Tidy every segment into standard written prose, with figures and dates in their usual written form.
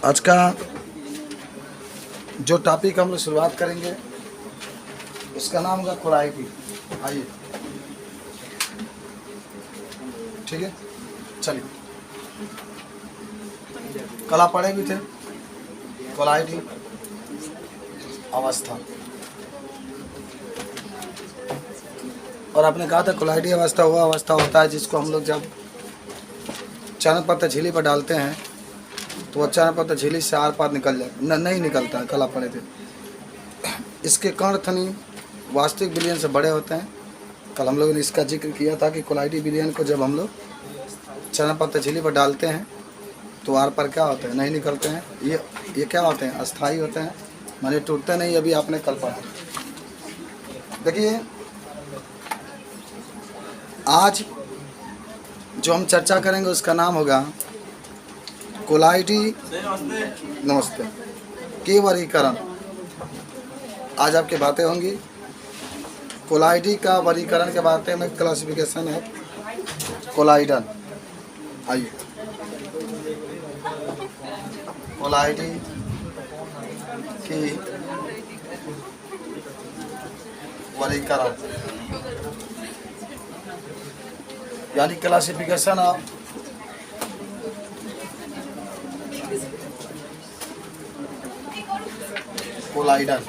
आज का जो टॉपिक हम लोग शुरुआत करेंगे उसका नाम होगा कोलाइटी। आइए, ठीक है, चलिए। कल आप पढ़े भी थे कोलाइटी अवस्था, और आपने कहा था कोलाइटी अवस्था वो अवस्था होता है जिसको हम लोग जब चरणपत्र झिल्ली पर डालते हैं तो वह चरणपत्र झिल्ली से आर पार निकल जाए नहीं निकलता है। कल आप पढ़े थे। इसके कण थनी वास्तविक विलयन से बड़े होते हैं। कल हम लोगों ने इसका जिक्र किया था कि कोलाइटी विलयन को जब हम लोग चरणपत्र झिल्ली पर डालते हैं तो आर पार क्या होते हैं, नहीं निकलते हैं। ये क्या होते हैं, अस्थाई होते हैं, माने टूटते नहीं। अभी आपने कल पढ़ा। देखिए, आज जो हम चर्चा करेंगे उसका नाम होगा कोलाइटी नमस्ते के वर्गीकरण। आज आपकी बातें होंगी कोलाइटी का वर्गीकरण के बारे में। क्लासिफिकेशन है कोलाइडन। आइए, कोलाइटी की वर्गीकरण यानी क्लासिफिकेशन ऑफ कोलाइडन।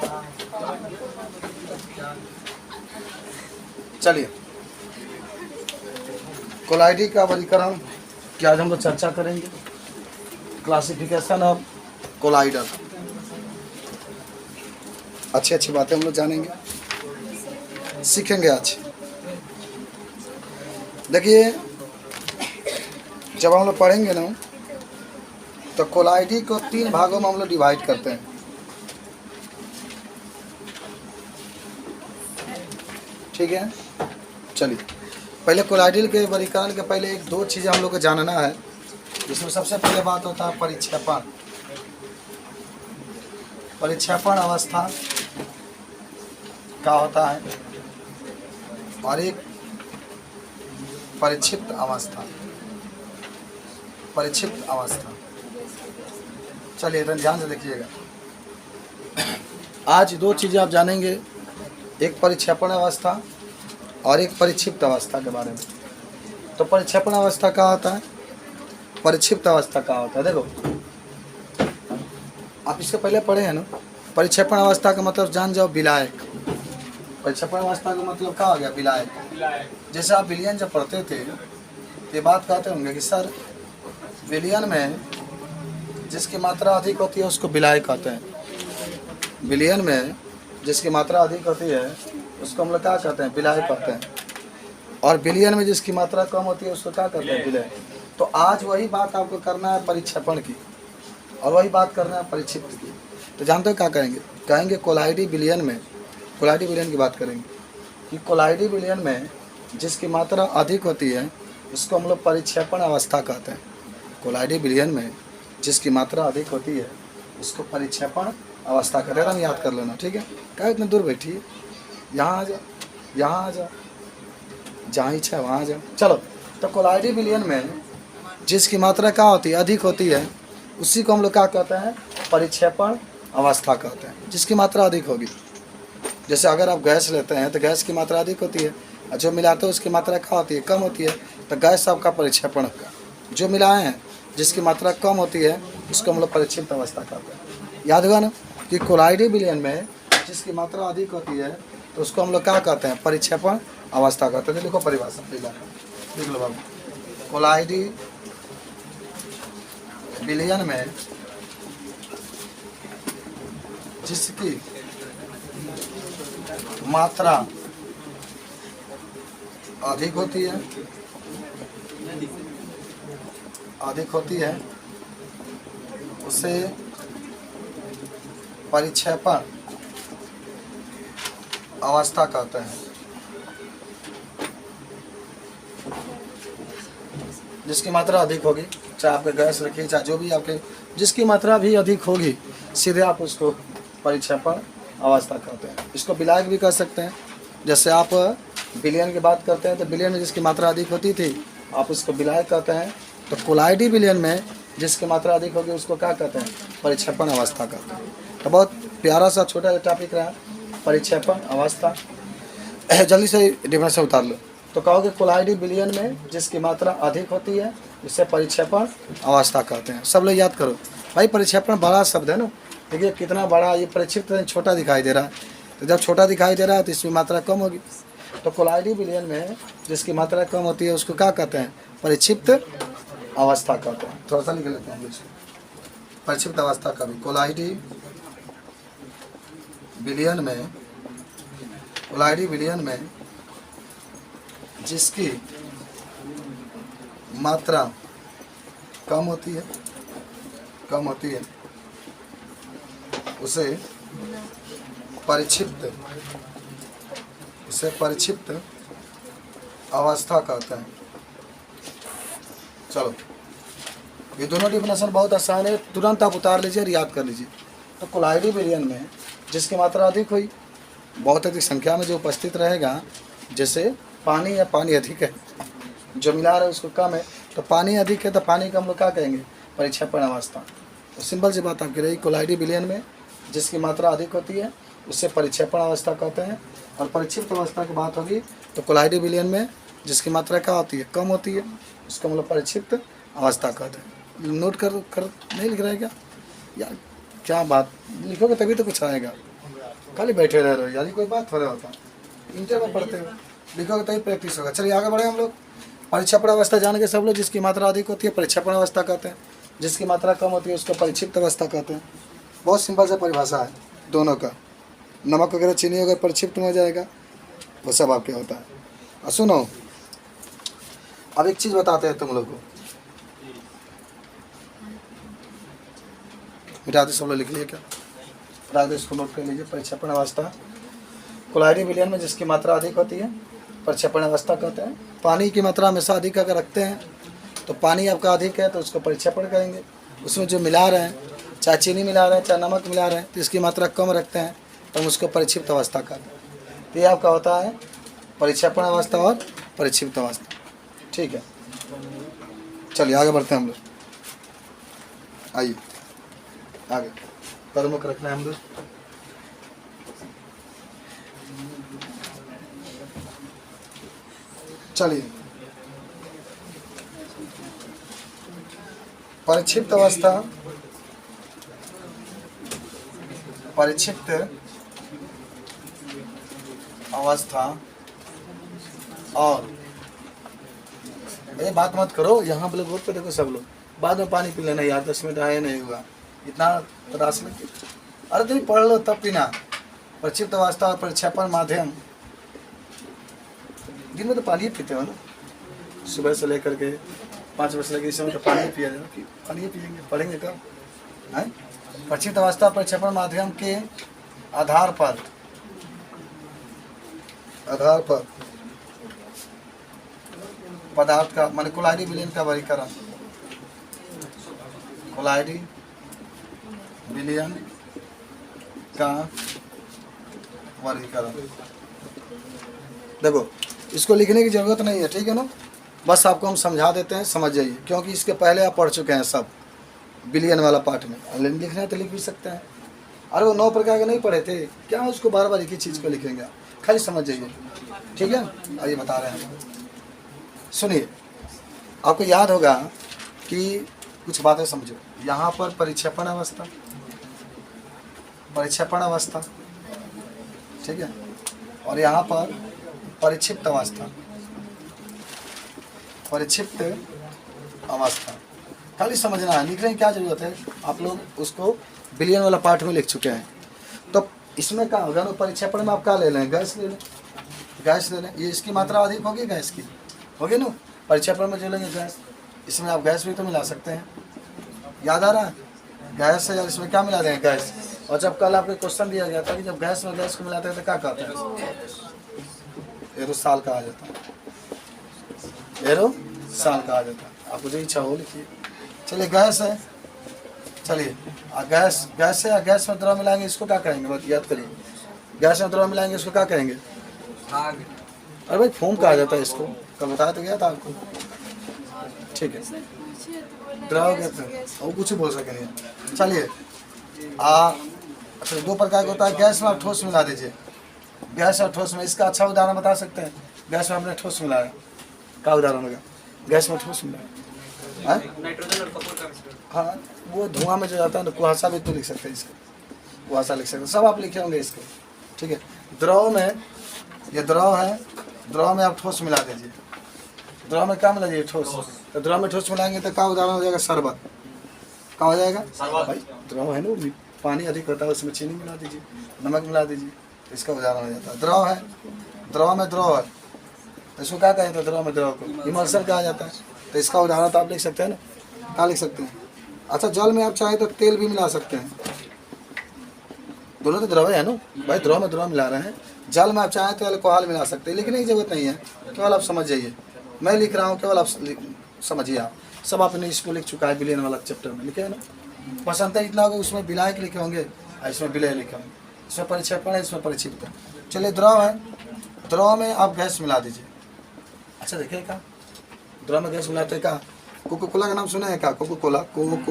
चलिए, कोलाइटी का वर्गीकरण की आज हम लोग चर्चा करेंगे। क्लासिफिकेशन ऑफ कोलाइडन, अच्छी अच्छी बातें हम लोग जानेंगे, सीखेंगे आज। देखिए, जब हम लोग पढ़ेंगे ना तो कोलाइटी को 3 भागों में हम लोग डिवाइड करते हैं। ठीक है, चलिए। पहले कोलाइटी के वर्गीकरण के पहले 1-2 चीज़ें हम लोग को जानना है, जिसमें सबसे पहले बात होता है परिक्षेपण। परिक्षेपण अवस्था क्या होता है और एक परिक्षिप्त अवस्था। परिक्षिप्त अवस्था, चलिए इधर ध्यान से देखिएगा। आज 2 चीज़ें आप जानेंगे, एक परिक्षेपण अवस्था और एक परिक्षिप्त अवस्था के बारे में। तो परिक्षेपण अवस्था क्या होता है, परिक्षिप्त अवस्था क्या होता है। देखो, आप इसके पहले पढ़े हैं ना। परिक्षेपण अवस्था का मतलब जान जाओ, विलायक। परिक्षेपण अवस्था का मतलब क्या हो गया, विलायक। जैसे आप विलयन जब पढ़ते थे ये बात कहते होंगे कि सर विलयन में जिसकी मात्रा अधिक होती है उसको विलायक कहते हैं। विलयन में जिसकी मात्रा अधिक होती है उसको हम लोग क्या कहते हैं, विलायक कहते हैं। और विलयन में जिसकी मात्रा कम होती है उसको क्या कहते हैं, विलय। तो आज वही बात आपको करना है परिक्षेपण की, और वही बात करना है परिक्षिप्त की। तो जानते हो क्या करेंगे, कहेंगे कोलाइटी विलयन में, कोलाइटी विलयन की बात करेंगे कि कोलाइटी विलयन में जिसकी मात्रा अधिक होती है उसको हम लोग परिक्षेपण अवस्था कहते हैं। कोलाइटी विलयन में जिसकी मात्रा अधिक होती है उसको परिक्षेपण अवस्था कहते हैं। याद कर लेना, ठीक है। क्या इतने दूर बैठी है, यहाँ आ जाओ, यहाँ आ जाओ, जहाँ इच्छा है वहाँ आ जाओ। चलो, तो कोलाइटी विलयन में जिसकी मात्रा क्या होती है, अधिक होती है, उसी को हम लोग क्या कहते हैं, परिक्षेपण अवस्था कहते हैं। जिसकी मात्रा अधिक होगी, जैसे अगर आप गैस लेते हैं तो गैस की मात्रा अधिक होती है और जो मिलाते हैं उसकी मात्रा क्या होती है, कम होती है। तो गैस आपका परिक्षेपण होगा। जो मिलाए हैं जिसकी मात्रा कम होती है उसको हम लोग परिक्षिप्त अवस्था कहते हैं। याद होगा ना कि कोलाइटी विलयन में जिसकी मात्रा अधिक होती है तो उसको हम लोग क्या कहते हैं, परिक्षेपण अवस्था कहते हैं। देखो परिभाषा देख लो बाबू। कोलाइटी विलयन में जिसकी मात्रा अधिक होती है उसे परिक्षेपण अवस्था कहते हैं। जिसकी मात्रा अधिक होगी, चाहे आपके गैस रखिए, चाहे जो भी आपके, जिसकी मात्रा भी अधिक होगी सीधे आप उसको परिक्षेपण अवस्था कहते हैं। इसको विलायक भी कह सकते हैं। जैसे आप विलयन की बात करते हैं तो विलयन में जिसकी मात्रा अधिक होती थी आप उसको विलायक कहते हैं। तो कोलाइटी विलयन में जिसकी मात्रा अधिक होगी उसको क्या कहते हैं? परिक्षेपण अवस्था कहते हैं। तो बहुत प्यारा सा छोटा सा टॉपिक रहा, परिक्षेपण अवस्था। जल्दी से डिफरेंस उतार लो। तो कहोगे कोलाइडी विलयन में जिसकी मात्रा अधिक होती है इसे परिक्षेपण अवस्था कहते हैं। सब लोग याद करो भाई, परिक्षेपण बड़ा शब्द है ना, देखिए कितना बड़ा, ये परिक्षिप्त छोटा दिखाई दे रहा है। तो जब छोटा दिखाई दे रहा है तो इसकी मात्रा कम होगी। तो कोलाइडी विलयन में जिसकी मात्रा कम होती है उसको क्या कहते हैं? परिक्षिप्त अवस्था कहते हैं। थोड़ा सा लिख लेते हैं परिक्षिप्त अवस्था का भी। कोलाइडी विलयन में जिसकी मात्रा कम होती है उसे परिक्षिप्त अवस्था कहते हैं। चलो, ये दोनों डिफिनेशन बहुत आसान है, तुरंत आप उतार लीजिए और याद कर लीजिए। तो कोलाइडी विलयन में जिसकी मात्रा अधिक हुई, बहुत अधिक संख्या में जो उपस्थित रहेगा, जैसे पानी है, पानी अधिक है, जो मिला रहा है उसको कम है, तो पानी अधिक है तो पानी का हम लोग क्या कहेंगे? परिक्षेपण अवस्था। तो सिंपल सी बात आपकी रही, कोलाइडी विलयन में जिसकी मात्रा अधिक होती है उससे परिक्षेपण अवस्था कहते हैं। और परिक्षिप्त अवस्था की बात होगी तो कोलाइडी विलयन में जिसकी मात्रा क्या होती है? कम होती है, उसको हम लोग परिक्षिप्त अवस्था कहते हैं। नोट कर नहीं लिख रहा है क्या यार? क्या बात, लिखोगे तभी तो कुछ आएगा, खाली बैठे रह रहे हो यार, कोई बात हो रहा होता। इंटर में पढ़ते हो, लिखोगे तभी प्रैक्टिस होगा। चलिए आगे बढ़े हम लोग। परिक्षेपण अवस्था जान के सब लोग, जिसकी मात्रा अधिक होती है परिक्षेपण अवस्था कहते हैं, जिसकी मात्रा कम होती है उसको परिक्षिप्त अवस्था कहते हैं। बहुत सिंपल सा परिभाषा है दोनों का। नमक वगैरह चीनी अगर परिक्षिप्त में हो जाएगा वो सब आपके होता है। और सुनो, अब एक चीज़ बताते हैं तुम लोग को, मिटा दे, सब लोग लिख लिए क्या? मिटा दे, इसको नोट कर लीजिए। परिक्षेपण अवस्था कोलाइडी विलयन में जिसकी मात्रा अधिक होती है परिक्षेपण अवस्था कहते हैं। पानी की मात्रा हमेशा अधिक अगर रखते हैं तो पानी आपका अधिक है तो उसको परिक्षेपण कहेंगे। उसमें जो मिला रहे हैं, चाहे चीनी मिला रहे हैं चाहे नमक मिला रहे हैं, तो इसकी मात्रा कम रखते हैं तो हम उसको परिक्षिप्त अवस्था कहते हैं। तो ये आपका होता है परिक्षेपण अवस्था और परिक्षिप्त अवस्था। ठीक है, चलिए आगे बढ़ते हैं हम लोग। आइए आगे, कर्म को रखना है हम लोग। चलिए, परिक्षिप्त अवस्था, परिक्षिप्त अवस्था और ये बात मत करो, यहाँ ब्लैक बोर्ड पे देखो सब लोग, बाद में पानी पी लेना यार, 10 मिनट आए नहीं हुआ इतना तरास में। अरे तुम पढ़ लो तब पीना। परिक्षिप्त अवस्था और परिक्षेपण माध्यम, दिन में तो पानी पीते हो ना, सुबह से लेकर के 5 बजे से लेकर इस समय तो पानी पिया जाए, पानी पियेंगे, पढ़ेंगे कब? हैं? परिक्षिप्त अवस्था परिक्षेपण माध्यम के आधार पर पदार्थ का, माने कोलाइडी विलयन का वर्गीकरण, कोलाइडी विलयन का वर्गीकरण। देखो, इसको लिखने की ज़रूरत नहीं है, ठीक है ना, बस आपको हम समझा देते हैं, समझ जाइए, क्योंकि इसके पहले आप पढ़ चुके हैं सब विलयन वाला पार्ट में। लिखना है तो लिख भी सकते हैं। अरे वो 9 प्रकार के नहीं पढ़े थे क्या, उसको बार बार एक ही चीज़ को लिखेंगे, खाली समझ जाइए, ठीक है। आइए बता रहे हैं, सुनिए, आपको याद होगा कि कुछ बातें समझो। यहाँ पर परिक्षेपण अवस्था, ठीक है, और यहाँ पर परिक्षिप्त अवस्था, खाली समझना है, लिखने की क्या जरूरत है, आप लोग उसको विलयन वाला पार्ट में लिख चुके हैं। तो इसमें क्या होगा ना, परिक्षेपण में आप क्या ले लें? गैस ले लें, ये इसकी मात्रा अधिक होगी, गैस की होगी ना। परिक्षेपण में जो लेंगे गैस, इसमें आप गैस भी तो मिला सकते हैं, याद आ रहा है? गैस है यार, इसमें क्या मिला देंगे? गैस। और जब कल आपको क्वेश्चन दिया गया था कि जब गैस में गैस को मिलाते हैं तो क्या कहते हैं? एरोसॉल कहा जाता है, एरोसॉल कहा जाता है। आपको जो इच्छा हो लिखिए। चलिए, गैस है, चलिए गैस है, या गैस में द्रव मिलाएंगे इसको क्या कहेंगे? बात याद करिए, गैस में द्रव मिलाएंगे इसको क्या कहेंगे? आग। अरे भाई फोम कहा जाता है इसको, कल बताया तो गया था आपको, ठीक है। द्रव कहते हैं, वो कुछ बोल सके नहीं। चलिए अच्छा, दो प्रकार का होता है, गैस में आप ठोस मिला दीजिए, गैस और ठोस में। इसका अच्छा उदाहरण बता सकते हैं, गैस में आपने ठोस मिलाया, क्या उदाहरण होगा? गैस में ठोस मिलाया, नाइट्रोजन और कपूर का मिश्रण। हाँ, वो धुआं में जो जाता है ना, कुहासा भी तो लिख सकते हैं इसको, कुहासा लिख सकते हैं, सब आप लिखे होंगे इसको, ठीक है। द्रव में, ये द्रव है, द्रव में आप ठोस मिला दीजिए, द्रव में क्या मिला दीजिए? ठोस। तो द्रव में ठोस मिलाएंगे तो क्या उदाहरण हो जाएगा? शरबत। क्या हो जाएगा? भाई द्रव है ना, पानी अधिक होता है, उसमें चीनी मिला दीजिए, नमक मिला दीजिए, इसका उदाहरण हो जाता है। द्रव है, द्रव में द्रव है, तो इसको क्या कहते हैं? द्रव में द्रव को इमल्सन कहा जाता है। तो इसका उदाहरण तो आप लिख सकते हैं ना, क्या लिख सकते हैं? अच्छा, जल में आप चाहे तो तेल भी मिला सकते हैं, दोनों तो द्रव है ना भाई, द्रव में द्रव मिला रहे हैं। जल में आप चाहें तो अल्कोहल मिला सकते हैं, लिखने की जरूरत नहीं है, केवल आप समझ जाइए, मैं लिख रहा हूँ, केवल आप समझिए। आप सब आपने इसको लिख चुका है, विलयन वाला चैप्टर में लिखे है ना। पसंद है इतना होगा, उसमें विलायक लिखे होंगे, इसमें विलय लिखे होंगे, इसमें परिक्षेपण है, इसमें परिक्षिप्त है। चलिए, द्रव है, द्रव में आप गैस मिला दीजिए। अच्छा देखिए, क्या द्रव में गैस मिलाते क्या? कोको कोला का नाम सुना है क्या? Coca Cola, Cola,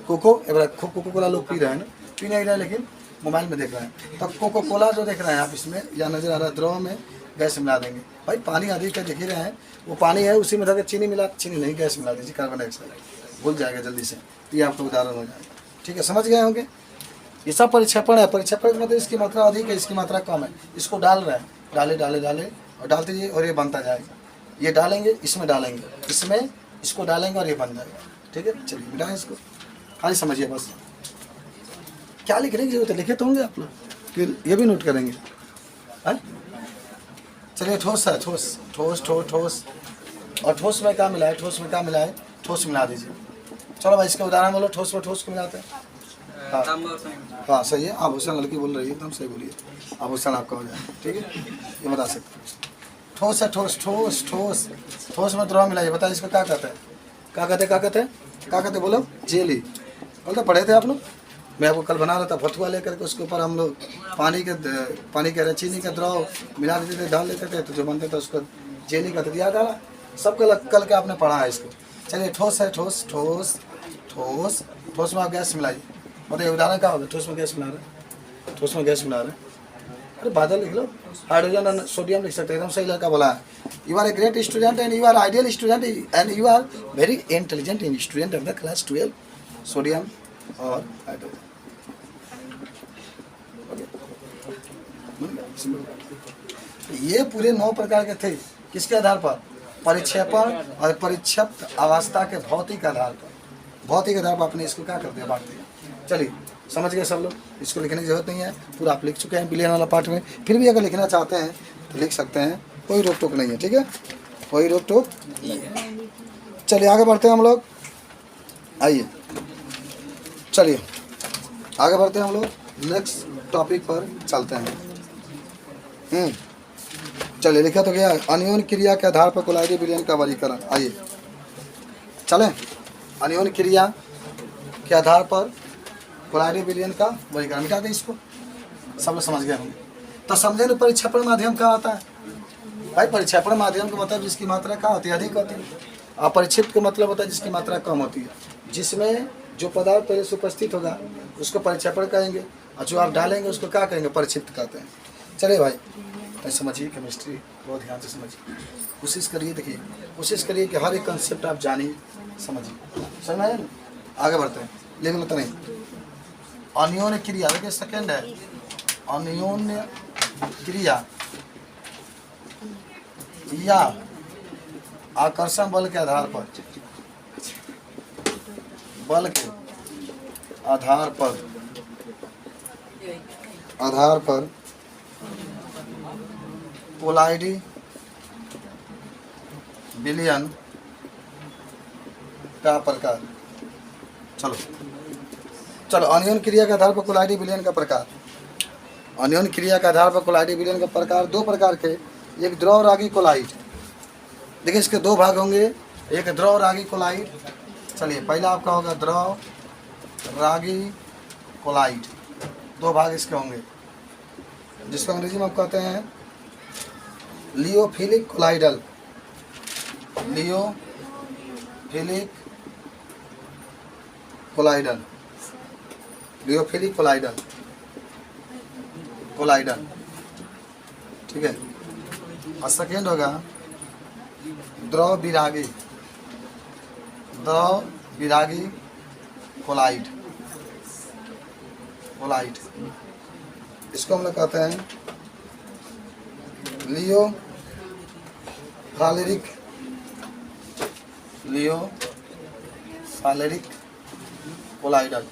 Coca Cola लोग पी रहे हैं ना, पी नहीं रहे लेकिन मोबाइल में देख रहे हैं। तो कोको कोला जो देख रहे हैं आप, इसमें या नजर आ रहा है, द्रव में गैस मिला देंगे। भाई पानी अधिक है, देख ही रहे हैं, वो पानी है, उसी में धर चीनी मिला, चीनी नहीं, गैस मिला दीजिए, कार्बन डाइऑक्साइड, घुल जाएगा जल्दी से। ये आपका उदाहरण हो जाएगा, ठीक है, समझ गए होंगे। ये सब परिक्षेपण है, परिक्षेपण मतलब इसकी मात्रा अधिक है, इसकी मात्रा कम है, इसको डाल रहे हैं, डाले डाले डाले और डालते जाइए और ये बनता जाएगा। ये डालेंगे, इसमें डालेंगे, इसमें इसको डालेंगे और ये बन जाएगा, ठीक है। चलिए मिटाएं इसको, खाली समझिए बस। क्या लिखने की जरूरत है? लिखे तो होंगे आप लोग, फिर ये भी नोट करेंगे, है? चलिए, ठोस है, ठोस ठोस ठोस ठोस, और ठोस में क्या मिला है? ठोस में क्या मिला है? ठोस मिला दीजिए। चलो भाई, इसका उदाहरण बोलो, ठोस में ठोस को मिलाते हैं। हाँ सही है, आभूषण लड़की बोल रही है, एकदम सही बोलिए, आभूषण आपका हो जाए, ठीक है, ये बता सकते हैं। ठोस है, ठोस ठोस ठोस, ठोस में द्रव मिलाइए, बताइए इसको क्या कहते हैं? क्या कहते हैं? क्या कहते हैं? क्या कहते हैं? बोलो। जेली। कल तो पढ़े थे आप लोग, मैं आपको कल बना रहा था, फतुआ लेकर के उसके ऊपर हम लोग पानी के चीनी का द्रव मिला देते थे, डाल लेते थे, तो जो बनते थे उसको जेली का याद आ रहा, सब कल के आपने पढ़ा है इसको। चलिए, ठोस है, ठोस ठोस ठोस, ठोस में आप गैस मिलाइए, मतलब उदाहरण क्या होगा? ठोस में गैस मिला रहे, ठोस में गैस मिला रहे, अरे बादल लिख लो, हाइड्रोजन और सोडियम लिख सकते हैं, एकदम सही लड़का बोला है। You are a great student and you are ideal student and you are very intelligent in student of the class 12, sodium और हाइड्रोजन। ये पूरे 9 प्रकार के थे, किसके आधार पर? परिक्षेपण और परिक्षेप्त अवस्था के भौतिक आधार पर, भौतिक आधार पर आपने इसको क्या कर दिया? बांट दिया। चलिए, समझ गए सब लोग, इसको लिखने की जरूरत नहीं है, पूरा आप लिख चुके हैं विलयन वाला पार्ट में। फिर भी अगर लिखना चाहते हैं तो लिख सकते हैं, कोई रोक टोक नहीं है, ठीक है, कोई रोक टोक नहीं है। चलिए आगे बढ़ते हैं हम लोग, आइए चलिए आगे बढ़ते हैं हम लोग, नेक्स्ट टॉपिक पर चलते हैं। चलिए, लिखा तो गया अनियन क्रिया के आधार पर कोलाइडी विलयन का वर्गीकरण। आइए चलें, अनियन क्रिया के आधार पर कोलाइडी विलयन का वर्गीकरण। मिटा दें इसको, सब लोग समझ गए होंगे। तो समझे ना, परिक्षेपण माध्यम क्या होता है? भाई परिक्षेपण माध्यम का मतलब जिसकी मात्रा क्या होती है? अधिक होती है। और परिक्षिप्त का मतलब होता है जिसकी मात्रा कम होती है, जिसमें जो पदार्थ पहले से उपस्थित होगा उसको परिक्षेपण कहेंगे, और जो आप डालेंगे उसको क्या कहेंगे? परिक्षिप्त कहते हैं। चलिए भाई, तो समझिए, केमिस्ट्री बहुत ध्यान से समझिए, कोशिश करिए, देखिए कोशिश करिए कि हर एक कंसेप्ट आप जानिए, समझिए, समझ में आया ना? आगे बढ़ते हैं, लेकिन तो नहीं, अनियोन्य क्रिया, देखिए सेकेंड है, अनियोन्य क्रिया या आकर्षण बल के आधार पर, बल के आधार पर कोलाइडी विलयन का प्रकार। चलो अनियन क्रिया के आधार पर कोलाइडी विलयन का प्रकार। अनियन क्रिया के आधार पर कोलाइडी विलयन का प्रकार दो प्रकार के, एक द्रव रागी कोलाइड। देखिए इसके दो भाग होंगे, एक द्रव रागी कोलाइड। चलिए पहला आपका होगा द्रव रागी कोलाइड, दो भाग इसके होंगे, जिसको अंग्रेजी में आप कहते हैं लियोफिलिक कोलाइडल, लियोफिलिक लियोफिलिक कोलाइडल, लियोफिलिक कोलाइडल, कोलाइडल, ठीक है। और सेकेंड होगा द्रव विरागी, द्रव विरागी कोलाइड, कोलाइड, इसको हम लोग कहते हैं लियो फालेरिक, लियो फालेरिक कोलाइडल।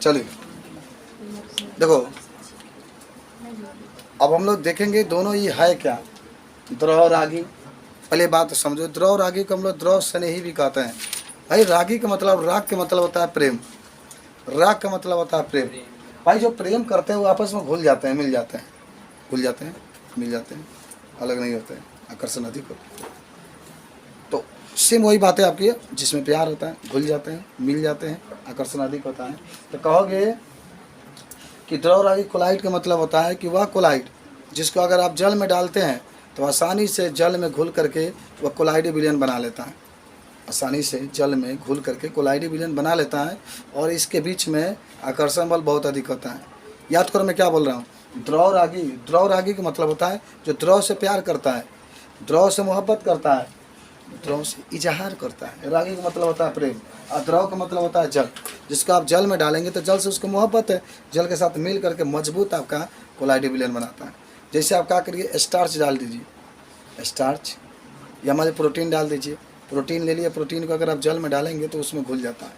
चलिए देखो, अब हम लोग देखेंगे दोनों ये है क्या, द्रव रागी। पहले बात समझो, द्रव रागी को हम लोग द्रव स्नेही भी कहते हैं। भाई रागी का मतलब, राग का मतलब होता है प्रेम, राग का मतलब होता है प्रेम। भाई जो प्रेम करते हैं वो आपस में घुल जाते हैं, मिल जाते हैं, घुल जाते हैं, मिल जाते हैं, अलग नहीं होते हैं, आकर्षण अधिक होता है। तो सेम वही बात है आपकी, जिसमें प्यार होता है, घुल जाते हैं, मिल जाते हैं, आकर्षण अधिक होता है। तो कहोगे कि द्रव रागी कोलाइड का मतलब होता है कि वह कोलाइड जिसको अगर आप जल में डालते हैं तो आसानी से जल में घुल करके वह कोलाइडी विलयन बना लेता है, आसानी से जल में घुल करके कोलाइडी विलयन बना लेता है। और इसके बीच में आकर्षण बल बहुत अधिक होता है। याद करो मैं क्या बोल रहा हूँ। द्रव रागी, द्रव रागी का मतलब होता है जो द्रव से प्यार करता है, द्रव से मोहब्बत करता है, द्रव से इजहार करता है। रागी का मतलब होता है प्रेम, और द्रव का मतलब होता है जल। जिसको आप जल में डालेंगे तो जल से उसको मोहब्बत है, जल के साथ मिल करके मजबूत आपका कोलाइडी विलयन बनाता है। जैसे आप क्या करिए, स्टार्च डाल दीजिए, स्टार्च या हमारे प्रोटीन डाल दीजिए, प्रोटीन ले लिए, प्रोटीन को अगर आप जल में डालेंगे तो उसमें घुल जाता है।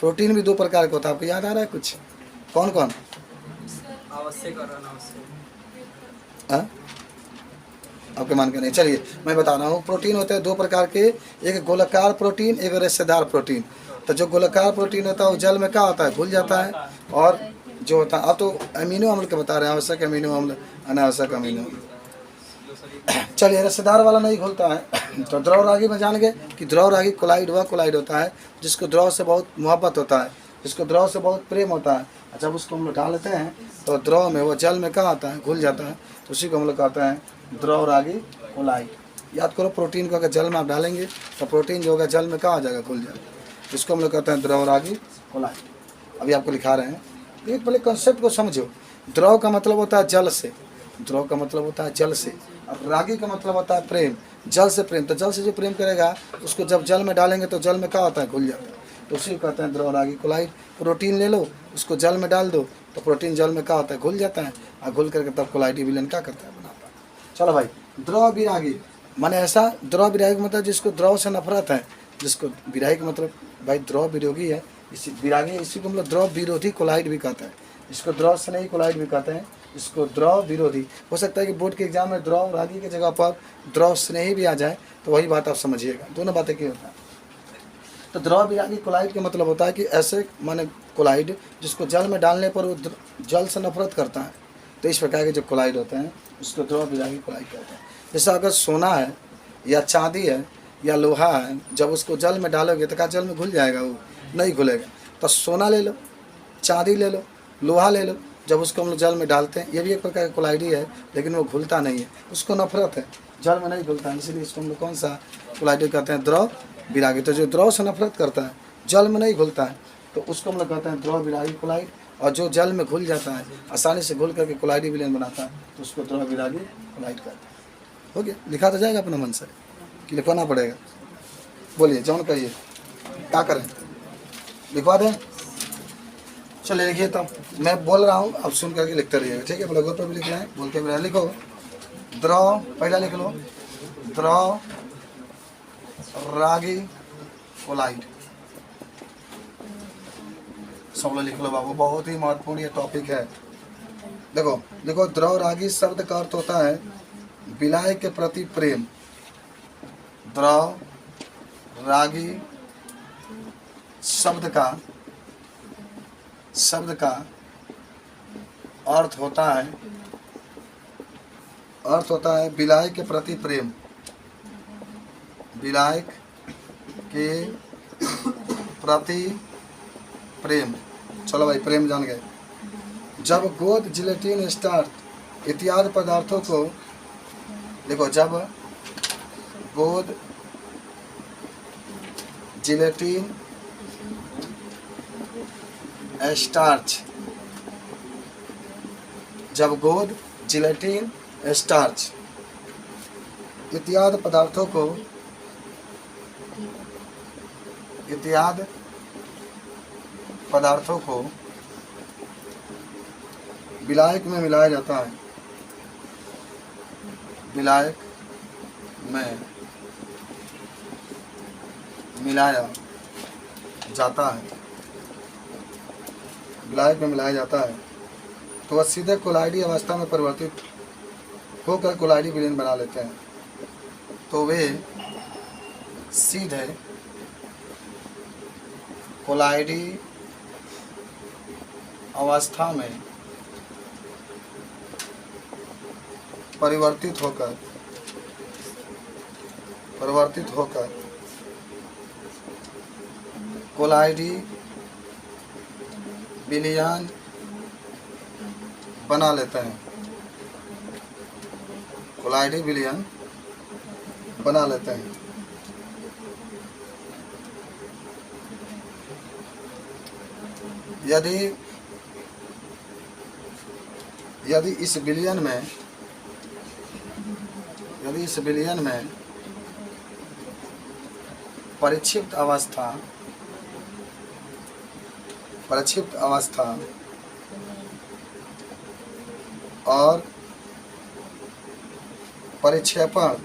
प्रोटीन भी दो प्रकार का होता है, आपको याद आ रहा है कुछ, कौन कौन? आवश्यक और अनावश्यक। हाँ, आपके मान के नहीं, चलिए मैं बता रहा हूँ। प्रोटीन होते हैं दो प्रकार के, एक गोलाकार प्रोटीन, एक रेशेदार प्रोटीन। तो जो गोलाकार प्रोटीन होता है वो जल में क्या होता है, घुल जाता है। और जो होता है, अब तो अमीनो अम्ल के बता रहे हैं, आवश्यक अमीनो अम्ल, अनावश्यक अमीनो अम्ल। चलिए रेशेदार वाला नहीं घुलता है। तो द्रव रागी में जान गए कि द्रव रागी कोलाइड वह कोलाइड होता है जिसको द्रव से बहुत मोहब्बत होता है, जिसको द्रव से बहुत प्रेम होता है। जब उसको हम लोग डालते हैं तो द्रव में वो जल में क्या आता है, घुल जाता है। तो उसी को हम लोग कहते हैं द्रव रागी कोलाइड। याद करो, प्रोटीन को अगर जल में आप डालेंगे तो प्रोटीन जो होगा जल में क्या आ जाएगा, घुल जाएगा। इसको हम लोग कहते हैं द्रव रागी कोलाइड। अभी आपको लिखा रहे हैं, एक पहले कंसेप्ट को समझो। द्रव का मतलब होता है जल से, द्रव का मतलब होता है जल से, और रागी का मतलब होता है प्रेम, जल से प्रेम। तो जल से जो प्रेम करेगा उसको जब जल में डालेंगे तो जल में क्या होता है, घुल जाता है। तो उसी को कहते हैं द्रव रागी कोलाइड। प्रोटीन ले लो, उसको जल में डाल दो तो प्रोटीन जल में क्या होता है, घुल जाता है, और घुल करके तब कोलाइडी विलयन क्या करता है, बनाता है। चलो भाई, द्रव विरागी माने ऐसा, द्रव विरागी मतलब जिसको द्रव से नफरत है, जिसको विरागी का मतलब भाई द्रव विरोधी है, इसी विरागी, इसी को मतलब द्रव विरोधी कोलाइड भी कहते हैं। इसको द्रव स्नेही कोलाइड भी कहते हैं, इसको द्रव विरोधी। हो सकता है कि बोर्ड के एग्जाम में द्रव रागी की जगह पर द्रव स्नेही भी आ जाए, तो वही बात आप समझिएगा, दोनों बातें क्या होता है। तो द्रव विरागी कोलाइड का मतलब होता है कि ऐसे माने कोलाइड जिसको जल में डालने पर वो जल से नफरत करता है। तो इस प्रकार के जो कोलाइड होते हैं उसको द्रव विरागी कोलाइड कहते हैं। जैसे अगर सोना है या चांदी है या लोहा है, जब उसको जल में डालोगे तो क्या जल में घुल जाएगा, वो नहीं घुलेगा। तो सोना ले लो, चांदी ले लो, लोहा ले लो, जब उसको हम लोग जल में डालते हैं, ये भी एक प्रकार का कोलाइड है, लेकिन वो घुलता नहीं है, उसको नफरत है, जल में नहीं घुलता है, इसीलिए इसको हम लोग कौन सा कोलाइड कहते हैं, द्रव विरागी। तो जो द्रव से नफरत करता है, जल में नहीं घुलता है, तो उसको हम लोग कहते हैं द्रव विरागी कोलाइड। और जो जल में घुल जाता है, आसानी से घुल करके कोलाइडी विलयन बनाता है, तो उसको द्रव विरागी कोलाइड कहते हैं। हो गया, लिखा तो जाएगा अपना मन से कि लिखवाना पड़ेगा? बोलिए, जौन कहिए, क्या करें, लिखवा दें? चलिए लिखिए। तो मैं बोल रहा हूँ, अब सुन करके लिखते रहिएगा, ठीक है? ब्लॉगर पर भी लिख रहे हैं, बोल के भी लिखो। द्रव, पहला लिख लो, द्रव रागी कोलाइड, सब लोग लिख लो बाबू, बहुत ही महत्वपूर्ण ये टॉपिक है। देखो देखो, द्रव रागी शब्द का अर्थ होता है विलाय के प्रति प्रेम। द्रव रागी शब्द का अर्थ होता है विलाय के प्रति प्रेम, विलाय के प्रति प्रेम। चलो भाई, प्रेम जान गए। जब गोद, जिलेटिन, स्टार्च इत्यादि पदार्थों को देखो, जब गोद जिलेटिन स्टार्च, जब गोद जिलेटिन स्टार्च इत्यादि पदार्थों को विलायक में मिलाया जाता है, विलायक में मिलाया जाता है, विलायक में मिलाया जाता है, तो वह सीधे कोलाइडी अवस्था में परिवर्तित होकर कोलाइडी विलयन बना लेते हैं। तो वे सीधे कोलाइडी अवस्था में परिवर्तित होकर कोलाइडी विलयन बना लेते हैं, कोलाइडी विलयन बना लेते हैं। यदि इस विलयन में परिक्षिप्त अवस्था और परिक्षेपण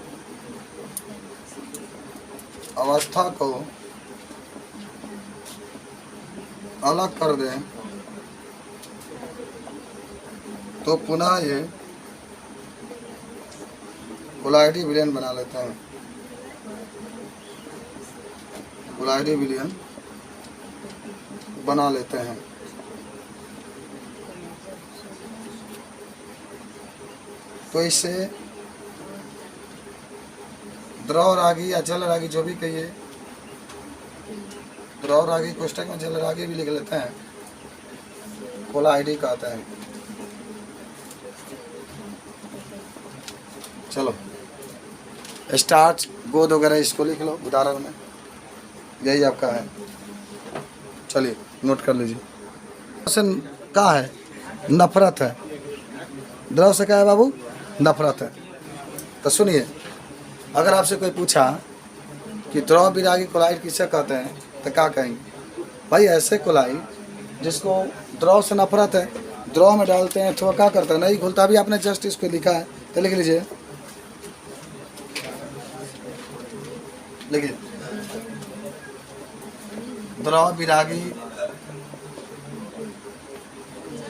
अवस्था को अलग कर दें तो पुनः ये कोलाइडी विलयन बना लेते हैं, कोलाइडी विलयन बना लेते हैं। तो इससे द्रव रागी या जल रागी जो भी कहिए, द्रव रागी कोष्टक में जल रागी भी लिख लेते हैं, कोलाइडी कहते हैं। चलो, स्टार्च गोद वगैरह इसको लिख लो उदाहरण में, यही आपका है। चलिए नोट कर लीजिए। से क्या है? नफरत है। द्रव से क्या है बाबू? नफरत है। तो सुनिए, अगर आपसे कोई पूछा कि द्रव विरागी कोलाइड किसे कहते हैं तो क्या कहेंगे? भाई ऐसे कोलाइड जिसको द्रव से नफरत है, द्रव में डालते हैं तो क्या करता है? नहीं घुलता। भी आपने जस्ट इसको लिखा है तो लिख लीजिए, लिखिए। द्रव विरागी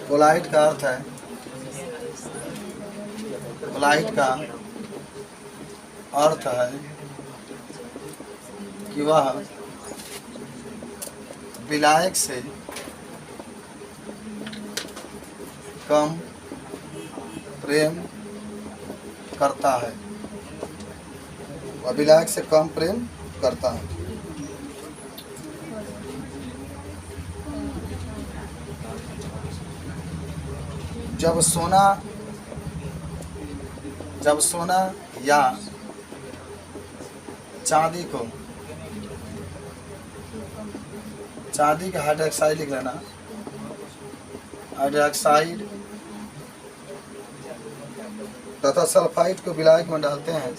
कोलाइड का अर्थ है, कोलाइड का अर्थ है कि वह विलायक से कम प्रेम करता है, वह विलायक से कम प्रेम करता है। जब सोना या चांदी का हाइड्रोक्साइड लिख लेना, हाइड्रोक्साइड तथा सल्फाइड को विलायक में डालते हैं,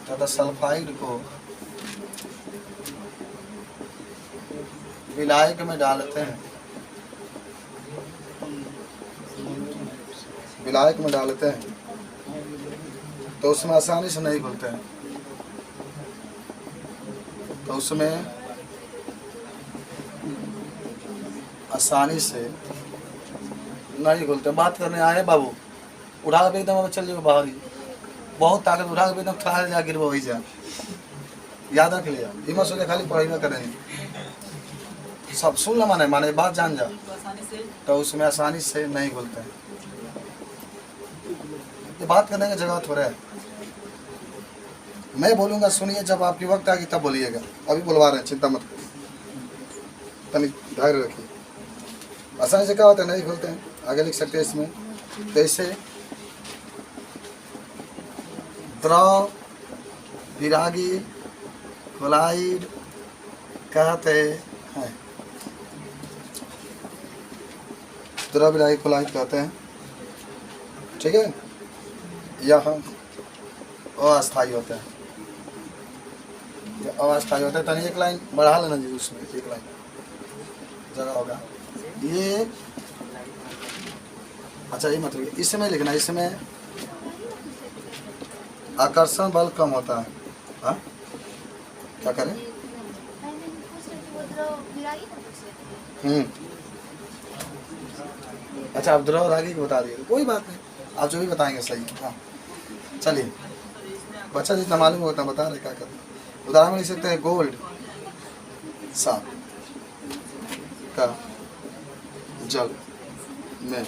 तथा सल्फाइड को विलायक में डालते हैं, विलायक में डालते हैं, तो उसमें आसानी से नहीं घुलते हैं, तो उसमें आसानी से नहीं घुलते। बात करने आए बाबू, उठा के एकदम चल जाओ बाहर ही, बहुत ताकत उठा के एकदम खड़ा जा गिर वही जा, याद रख लिया। इमा सोचे खाली पढ़ाई करेंगे, सब सुन ला, माने बात जान जा, तो उसमें आसानी से नहीं घुलते हैं। ये बात करने की जगह थोड़ा है, मैं बोलूँगा सुनिए, जब आपकी वक्त आएगी तब बोलिएगा, अभी बुलवा रहे हैं, चिंता मत करिए, तनिक धैर्य रखिए। आसानी से क्या होता है, नहीं खुलते हैं, आगे लिख सकते हैं इसमें। तो इससे द्रव विरागी कोलाइड कहते हैं। द्रव विरागी कोलाइड कहते हैं, ठीक है। यह अस्थायी होता है, अस्थायी होता है। तनी एक लाइन बढ़ा लेना जी, उसमें एक लाइन जगह होगा ये। अच्छा ये मतलब इसमें लिखना, इसमें आकर्षण बल कम होता है। हाँ क्या करें? अच्छा आप द्रव रागी को बता दिए, कोई बात नहीं, आप जो भी बताएंगे सही है। हाँ चलिए, बच्चा जितना मालूम होता है बता रहे क्या करना। उदाहरण में लिख सकते हैं गोल्ड साफ का जल में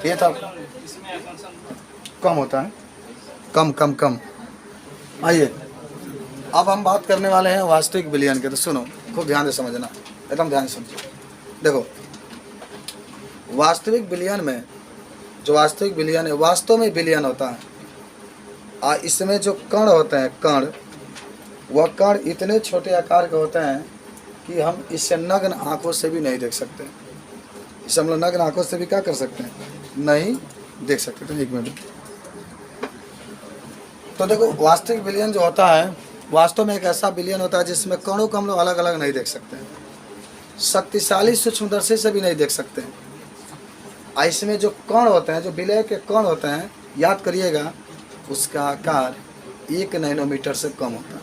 ये था कम होता है, कम कम कम। आइए अब हम बात करने वाले हैं वास्तविक विलयन के। तो सुनो, खूब ध्यान से समझना, एकदम ध्यान से समझो। देखो वास्तविक विलयन में, जो वास्तविक विलयन है, वास्तव में विलयन होता है। इसमें जो कण होते हैं, कण, वह कण इतने छोटे आकार के होते हैं कि हम इसे नग्न आंखों से भी नहीं देख सकते। इसे हम लोग नग्न आंखों से भी क्या कर सकते हैं? नहीं देख सकते। तो एक मिनट, तो देखो वास्तविक विलयन जो होता है, वास्तव में एक ऐसा विलयन होता है जिसमें कणों को हम लोग अलग अलग नहीं देख सकते, शक्तिशाली सूक्ष्मदर्शी से भी नहीं देख सकते। इसमें जो कण होते हैं, जो विलय के कण होते हैं, याद करिएगा, उसका आकार 1 नैनोमीटर से कम होता है।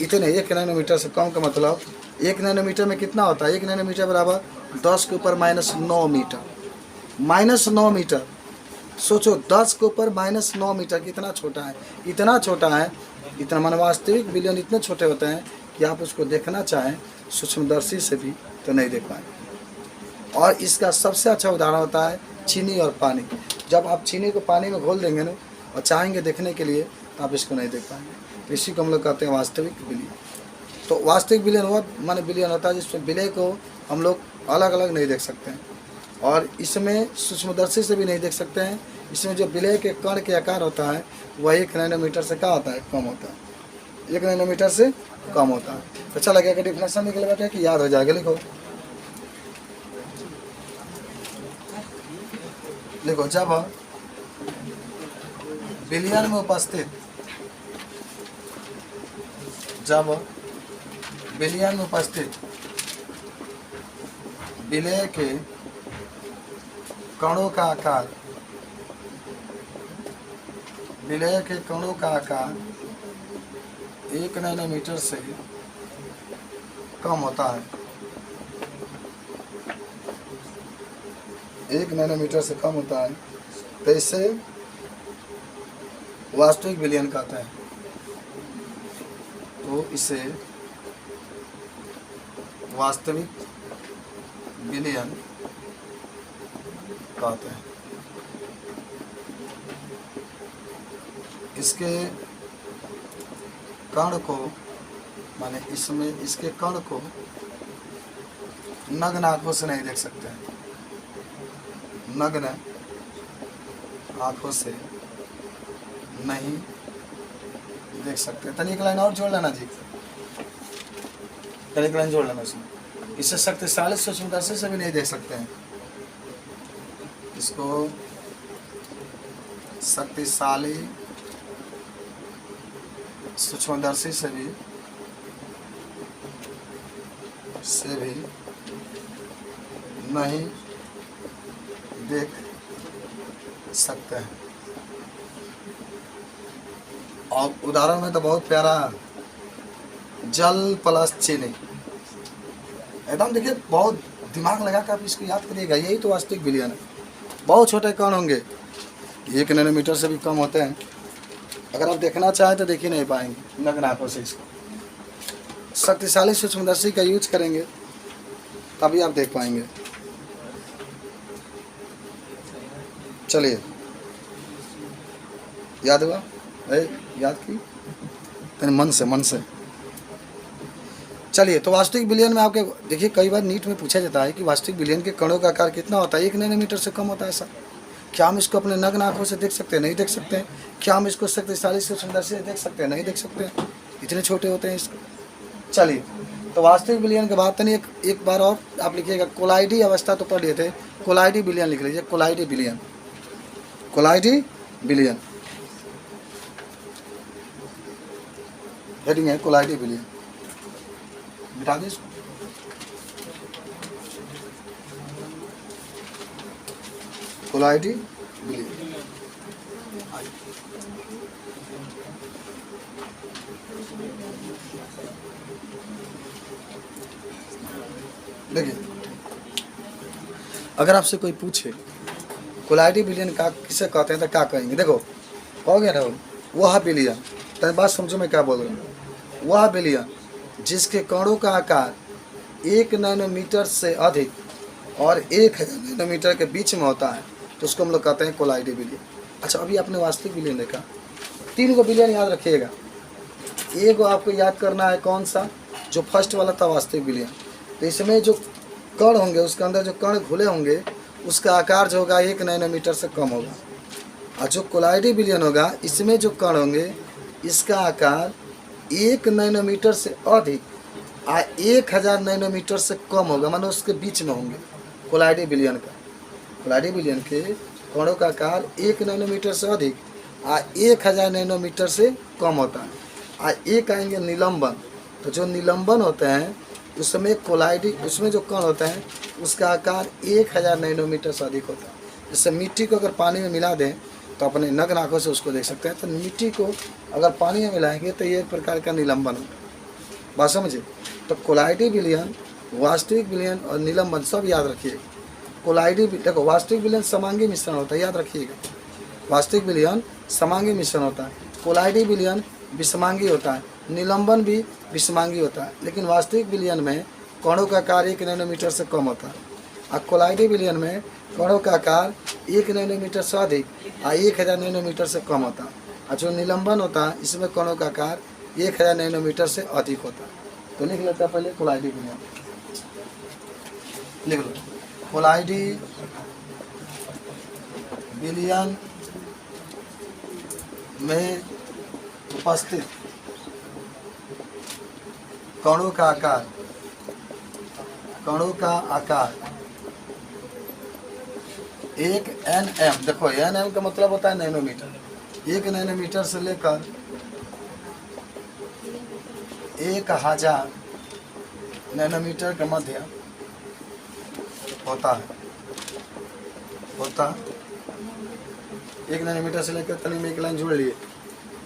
इतने 1 नैनोमीटर से कम का मतलब 1 नैनोमीटर में कितना होता है? 1 नैनोमीटर बराबर 10 के ऊपर -9 मीटर। -9 मीटर, सोचो 10 के ऊपर -9 मीटर कितना छोटा है, इतना छोटा है। इतना मन वास्तविक विलयन इतने छोटे होते हैं कि आप उसको देखना चाहें सूक्ष्मदर्शी से भी तो नहीं देख पाएंगे। और इसका सबसे अच्छा उदाहरण होता है चीनी और पानी। जब आप चीनी को पानी में घोल देंगे ना और चाहेंगे देखने के लिए, तो आप इसको नहीं देख पाएंगे। तो इसी को हम लोग कहते हैं वास्तविक विलयन। तो वास्तविक विलयन हुआ माने विलयन होता है जिसमें विलय को हम लोग अलग अलग नहीं देख सकते हैं, और इसमें सूक्ष्मदर्शी से भी नहीं देख सकते हैं। इसमें जो विलय के कण के आकार होता है वह 1 नैनोमीटर से क्या होता है? कम होता है, 1 नैनोमीटर से कम होता है। तो अच्छा लगेगा डिफिनेशन निकल बैठे कि याद हो जाएगा। लिखो लिखो, जब विलयन में उपस्थित, जब विलयन में उपस्थित विलय के कणों का आकार, विलय के कणों का आकार 1 नैनोमीटर से कम होता है, 1 नैनोमीटर से कम होता है, तो इसे वास्तविक विलयन कहते हैं। तो इसे वास्तविक विलयन कहते हैं। इसके कण को, माने इसमें इसके कण को नग्न आंखों से नहीं देख सकते हैं, नग्न आंखों से नहीं देख सकते। तनी एक लाइन और जोड़ लेना जी, तनी एक लाइन जोड़ लेना इसमें। इसे शक्तिशाली सूक्ष्मदर्शी से भी नहीं देख सकते हैं, इसको शक्तिशाली सूक्ष्मदर्शी से भी नहीं देख सकते हैं। और उदाहरण में तो बहुत प्यारा, जल प्लस चीनी, एकदम देखिए, बहुत दिमाग लगा कर आप इसको याद करिएगा। यही तो वास्तविक विलयन है। बहुत छोटे कण होंगे, 1 नैनोमीटर से भी कम होते हैं। अगर आप देखना चाहें तो देख ही नहीं पाएंगे नग्न आंखों से। इसको शक्तिशाली सूक्ष्मदर्शी का यूज करेंगे तभी आप देख पाएंगे। चलिए, याद हुआ? याद की तेरे मन से। चलिए, तो वास्तविक विलयन में आपके देखिए, कई बार नीट में पूछा जाता है कि वास्तविक विलयन के कणों का आकार कितना होता है? 1 नैनोमीटर से कम होता है। ऐसा क्या हम इसको अपने नग्न आँखों से देख सकते हैं? नहीं देख सकते हैं। क्या हम इसको शक्तिशाली से सुंदर से देख सकते हैं? नहीं देख सकते हैं, इतने छोटे होते हैं इसको। चलिए, तो वास्तविक विलयन की बात नहीं। एक बार और आप लिखिएगा, कोलाइडी अवस्था तो पढ़ लिए थे, कोलाइडी विलयन लिख लीजिए, कोलाइडी विलयन, कोलाइडी विलयन हेडिंग है, कोलाइडी विलयन। बिठा दीजिए इसको। कोलाइडी विलयन देखिए, अगर आपसे कोई पूछे कोलाइडी विलयन का किसे कहते हैं तो क्या कहेंगे? देखो, कहोगे ना वह विलयन, तो बात समझो मैं क्या बोल रहा हूँ। वह विलयन जिसके कणों का आकार 1 नैनोमीटर से अधिक और 1000 नैनोमीटर के बीच में होता है, तो उसको हम लोग कहते हैं कोलाइडी विलयन। अच्छा, अभी आपने वास्तविक विलयन देखा, 3 गो विलयन याद रखिएगा। एक आपको याद करना है कौन सा, जो फर्स्ट वाला था वास्तविक विलयन। तो इसमें जो कण होंगे, उसके अंदर जो कण घुले होंगे, उसका आकार जो होगा 1 नैनोमीटर से कम होगा। और जो कोलाइडी विलयन होगा, इसमें जो कण होंगे, इसका आकार 1 नैनोमीटर से अधिक और 1000 नैनोमीटर से कम होगा, मानो उसके बीच में होंगे। कोलाइडी विलयन का, कोलाइडी विलयन के कणों का आकार 1 नैनोमीटर से अधिक और 1000 नैनोमीटर से कम होता है। और एक आएंगे निलंबन। तो जो निलंबन होते हैं उसमें कोलाइडी, उसमें जो कण होता है उसका आकार 1000 नैनोमीटर से अधिक होता है। जैसे मिट्टी को अगर पानी में मिला दें तो अपने नग्न आँखों से उसको देख सकते हैं। तो मिट्टी को अगर पानी में मिलाएंगे तो ये एक प्रकार का निलंबन होगा। बात समझिए। तो कोलाइडी विलयन, वास्तविक विलयन और निलंबन सब याद रखिएगा। कोलाइडी, देखो वास्तविक विलयन समांगी मिश्रण होता है, याद रखिएगा। वास्तविक विलयन समांगी मिश्रण होता है, कोलाइडी विलयन विषमांगी होता है, निलंबन भी विषमांगी होता है। लेकिन वास्तविक विलयन में कणों का आकार 1 नैनोमीटर से कम होता है और कोलाइडी विलयन में कणों का आकार 1 नैनोमीटर से अधिक और 1000 नैनोमीटर से कम होता है। और जो निलंबन होता है, इसमें कणों का आकार 1000 नैनोमीटर से अधिक होता है। तो लिख लेते हैं पहले कोलाइडी विलयन, लिख लो। कोलाइडी विलयन में उपस्थित कणों का आकार, कणों का आकार 1 nm, देखो nm का मतलब होता है नैनोमीटर। 1 नैनोमीटर से लेकर 1000 नैनोमीटर के मध्य होता है। 1 नैनोमीटर से लेकर, तनी में एक लाइन जोड़ लिए,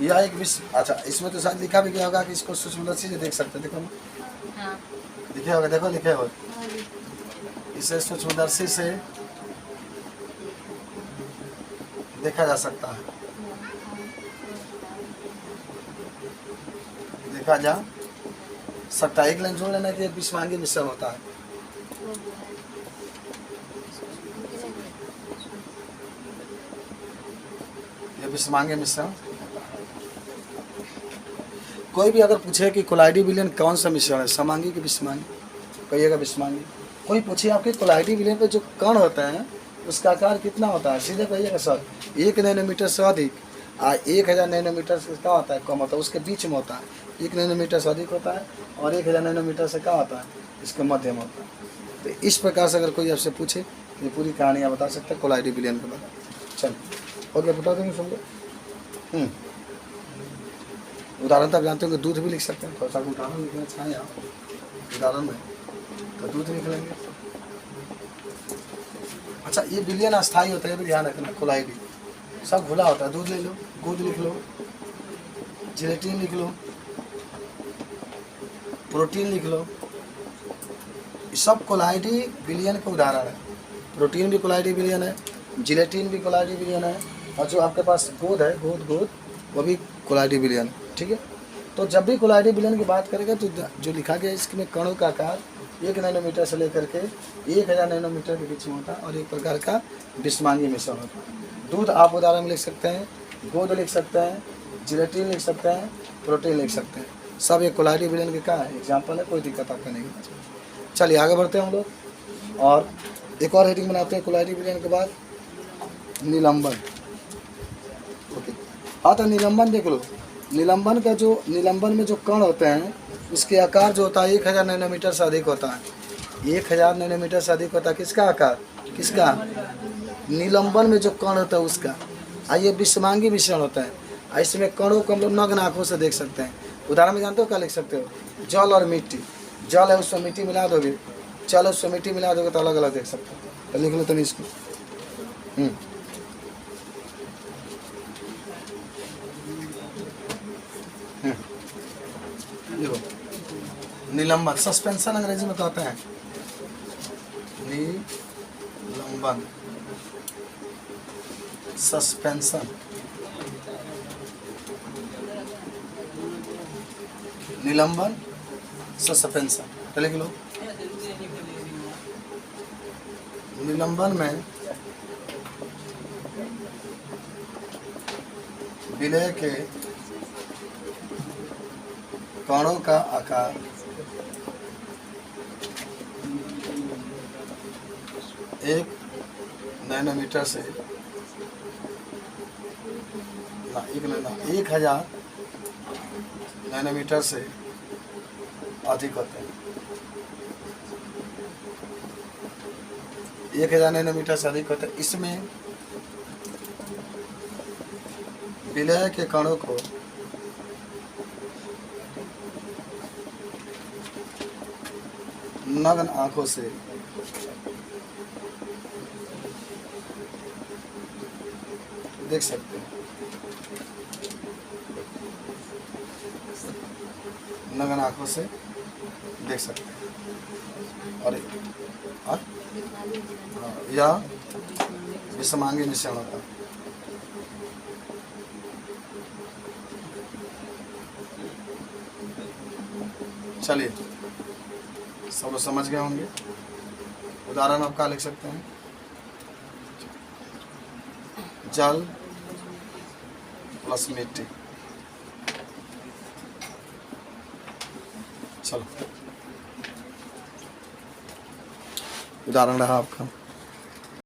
यह एक विश्व। अच्छा, इसमें तो शायद लिखा भी गया होगा कि इसको सूक्ष्मदर्शी से देख सकते हैं। देखो ना, लिखे होगा, देखो लिखे हो, इसे सूक्ष्मदर्शी से देखा जा सकता है, देखा जा सकता है। एक लाइन जोड़ लेना कि विषमांगी मिश्रण होता है। ये विषमांगी मिश्रण। कोई भी अगर पूछे कि कोलाइडी विलयन कौन सा मिश्रण है, समांगी की विषमांगी, कहिएगा विषमांगी। कोई पूछे आपके कोलाइडी विलयन पे जो कण होता है उसका आकार कितना होता है, सीधे कहिएगा सर 1 नैनोमीटर से अधिक और 1000 नैनोमीटर से क्या होता है, कम होता है, उसके बीच में होता है। 1 नैनोमीटर से अधिक होता है और 1000 नैनोमीटर से क्या होता है, इसके मध्य में होता है। तो इस प्रकार से अगर कोई आपसे पूछे ये पूरी कहानी आप बता सकते हैं कोलाइडी विलयन के बारे में। चलो ओके, बता देंगे समझो। उदाहरण तो आप जानते हो कि दूध भी लिख सकते हैं। थोड़ा सा उदाहरण लिखना चाहें आप उदाहरण में तो दूध लिख लेंगे। अच्छा, ये विलयन अस्थायी होता है, भी ध्यान रखना। कोलाइडी सब घुला होता है। दूध ले लो, दूध लिख लो, जिलेटिन लिख लो, प्रोटीन लिख लो, ये सब कोलाइडी विलयन का उदाहरण है। प्रोटीन भी कोलाइडी विलयन है, जिलेटिन भी कोलाइडी विलयन है, और जो आपके पास गोद है, गोद वो भी कोलाइडी विलयन है। ठीक है, तो जब भी कोलाइडी विलयन की बात करेंगे तो जो लिखा गया इसमें कणों का आकार 1 नैनोमीटर से लेकर के 1000 नैनोमीटर के बीच में होता है और एक प्रकार का विषमांगी मिश्रण होता है। दूध आप उदाहरण में लिख सकते हैं, गोद लिख सकते हैं, जिलेटिन लिख सकते हैं, प्रोटीन लिख सकते हैं। सब ये कोलाइडी विलयन के क्या है, एग्जाम्पल है, कोई दिक्कत आपको नहीं होना चाहिए। चलिए आगे बढ़ते हैं हम लोग और एक और हेडिंग बनाते हैं कोलाइडी विलयन के बाद। निलंबन। ओके, हाँ तो निलंबन देख लो। निलंबन का जो निलंबन में जो कण होते हैं उसके आकार जो होता है 1000 नैनोमीटर से अधिक होता है। 1000 नैनोमीटर से अधिक होता है किसका आकार, किसका, निलंबन में जो कण होता है उसका। ये विषमांगी मिश्रण होता है। इसमें कणों को हम लोग नग्न आँखों से देख सकते हैं। उदाहरण में जानते हो क्या लिख सकते हो, जल और मिट्टी। जल है उसमें मिट्टी मिला दोगे, जल है उसमें मिट्टी मिला दोगे तो अलग अलग देख सकते हो। तो लिख लो तो नहीं इसको। देखो निलंबन, सस्पेंशन अंग्रेजी में कहते हैं निलंबन, सस्पेंशन। निलंबन सस्पेंशन, तो लिख लो। निलंबन में विलय के कणों का आकार एक नैनोमीटर से ना 1000 नैनोमीटर से अधिक होते हैं। 1000 नैनोमीटर से अधिक होते हैं। इसमें विलय के कणों को नग्न आंखों से देख सकते हैं। नग्न आंखों से देख सकते हैं। और यह विषमांगी मिश्रण होता है। चलिए सब लोग समझ गए होंगे। उदाहरण आप क्या लिख सकते हैं, जल प्लस मिट्टी। चलो उदाहरण रहा आपका।